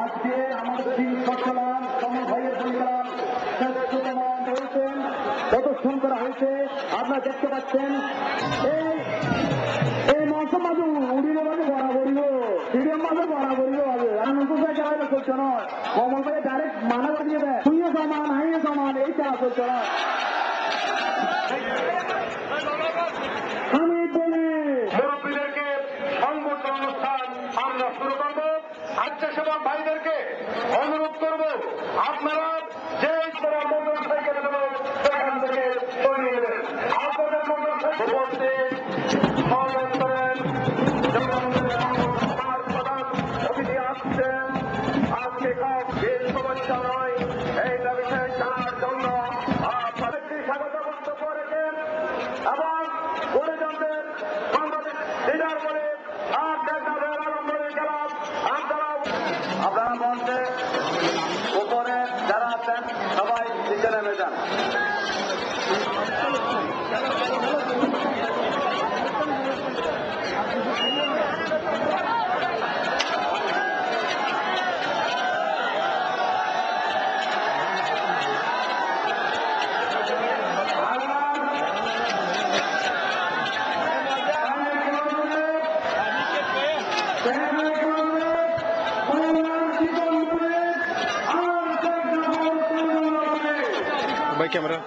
আজকে আমাদের চট্টগ্রাম সমর ভাইয়ের পরিবার প্রদর্শন করা হয়েছে। আপনারা দেখতে পাচ্ছেন এই মৌসুম মাঝে উড়িলে মাঝে বরাবরিও স্টেডিয়াম মাঝে বরাবরিও হবে। আর নতুন জায়গায় চলছে নয়, কমল ভাই ডাইরেক্ট মানা করে দিয়ে দেয়, তুইও সমান হাইয়ে সমান, এই চালা চলছে না। আমি বলি মুরব্বীদেরকে সংবর্ধনা অনুষ্ঠান আমরা শুরু করবো। স্বেচ্ছাসেবক ভাইদেরকে অনুরোধ করব, আপনারা যে মোটর সাইকেল সেখান থেকে সরিয়ে দেবেন। আপনাদের মোটর সাইকেল অতিথি আসছেন। আজকে বেশ সমস্যা নয়, এই বিষয়ে জানার জন্য আপনাদেরকে স্বাগত বক্তব্য রেখেন এবং পরিজনদের সাংবাদিক লিডার বলে আপনারা মঞ্চে উপরে যারা আছেন সবাই নিচে নেমে যান। ভাই ক্যামেরা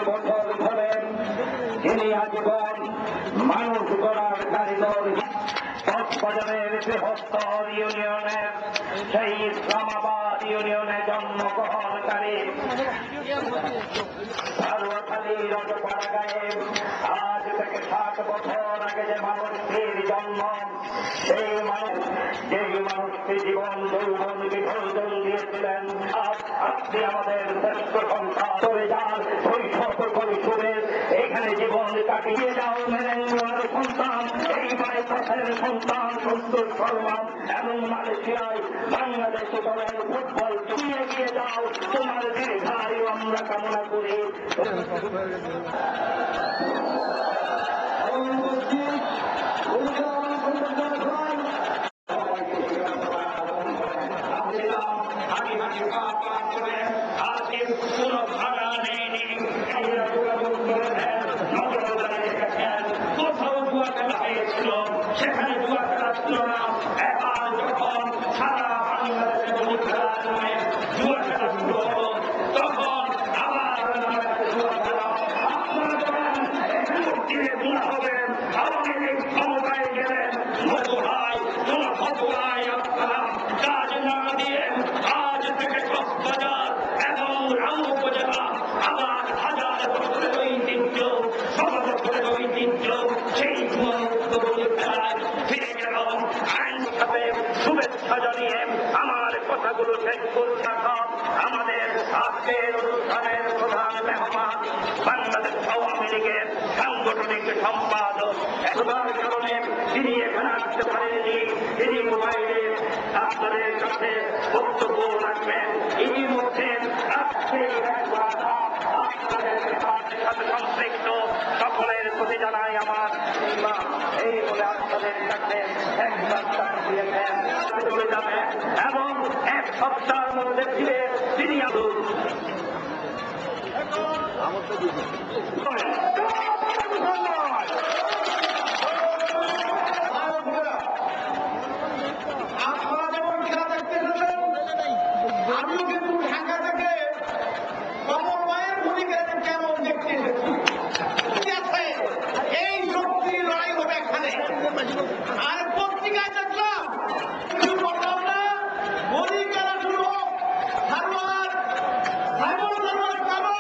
বছর ধরেন যিনি আজীবন মানুষ গড়ার কারিগর, কক্সবাজারের বৃহত্তর ইউনিয়নের সেই ইসলামাবাদ ইউনিয়নে জন্মগ্রহণকারী সারোয়াখালী রজপাড়া গায়ে আজ থেকে 60 বছর আগে যে মানুষটির জন্ম, সেই মানুষ যেই মানুষটি জীবন যৌবন বিসর্জন দিয়েছিলেন, আপনি আমাদের শ্রেষ্ঠ সন্তান চলে যান শৈশব কৈশোরে এখানে জীবন কাটিয়ে যাও মেরেঙ্গুয়ার সন্তান, এই বাইপাসের সন্তান সন্তোষ শর্মা এবং মালয়েশিয়ায় বাংলাদেশ দলের ফুটবল চুইয়ে গিয়ে যাও, তোমার দীর্ঘায়ু আমরা কামনা করি। সেখানে দুয়া খেলা ছিল না, এবার যখন সারা বাংলাদেশে দুয়া খেলা শুরু হলো তখন আবার দুয়া খেলা আপনারা দিনে দূর হবেন আওয়ামী লীগ ক্ষমতায় গেলেন মধুরায় কোন ফতুয়ায় আপনারা কাজ না দিয়ে আজ থেকে কক্সবাজার এবং রাম উপজেলা আবার হাজার বছরের ঐতিহ্য 100 বছরের ঐতিহ্য সেই খেলায় ফিরে গেল। আইন সাথে শুভেচ্ছা জানিয়ে আমার কথাগুলো শেষ করতে আমাদের আজকের অনুষ্ঠানের প্রধান মেহমান বাংলাদেশ আওয়ামী লীগের সাংগঠনিক সম্পাদক। একবার কারণে তিনি এখানে আসতে পারেননি, তিনি মোবাইলে আপনাদের কাছে বক্তব্য রাখবেন। ইতিমধ্যে আজকে আপনাদের সাথে সম্পৃক্ত সকলের প্রতি জানাই আমার এই বলে আপনাদের কাছে একবার দিয়েছেন চলে যাবেন এবং 1 সপ্তাহের মধ্যে ফিরে তিনি আসুন। আপনারা যেমন খেলা দেখতে এসেছেন, আমিও কিন্তু ঢাকা থেকে কমল মায়ের ভূমিকা কেমন দেখতে এসেছি। ঠিক আছে, এই শক্তির লড়াই হবে এখানে। আর পত্রিকায় দেখলাম কিছু বললাম না, মোদী খেলা শুরু হোক, সারোয়ার সাইমন সারোয়ার কামল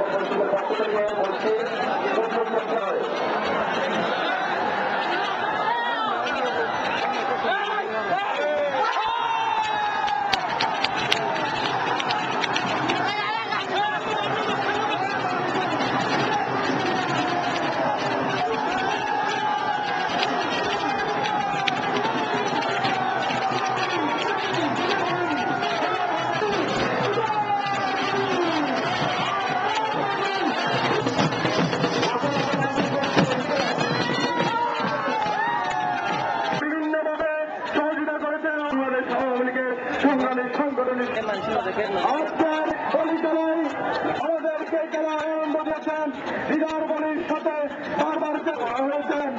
পরিষদের পক্ষ থেকে বলছি উদ্যোগ করতে হয়। বিভিন্নভাবে সহযোগিতা করেছেন বাংলাদেশ আওয়ামী লীগের সংগ্রামী সংগঠনের আজকের পরিচালনায় আমাদেরকে খেলা আরম্ভ করেছেন হৃদয় বলির সাথে বারবার করা হয়েছেন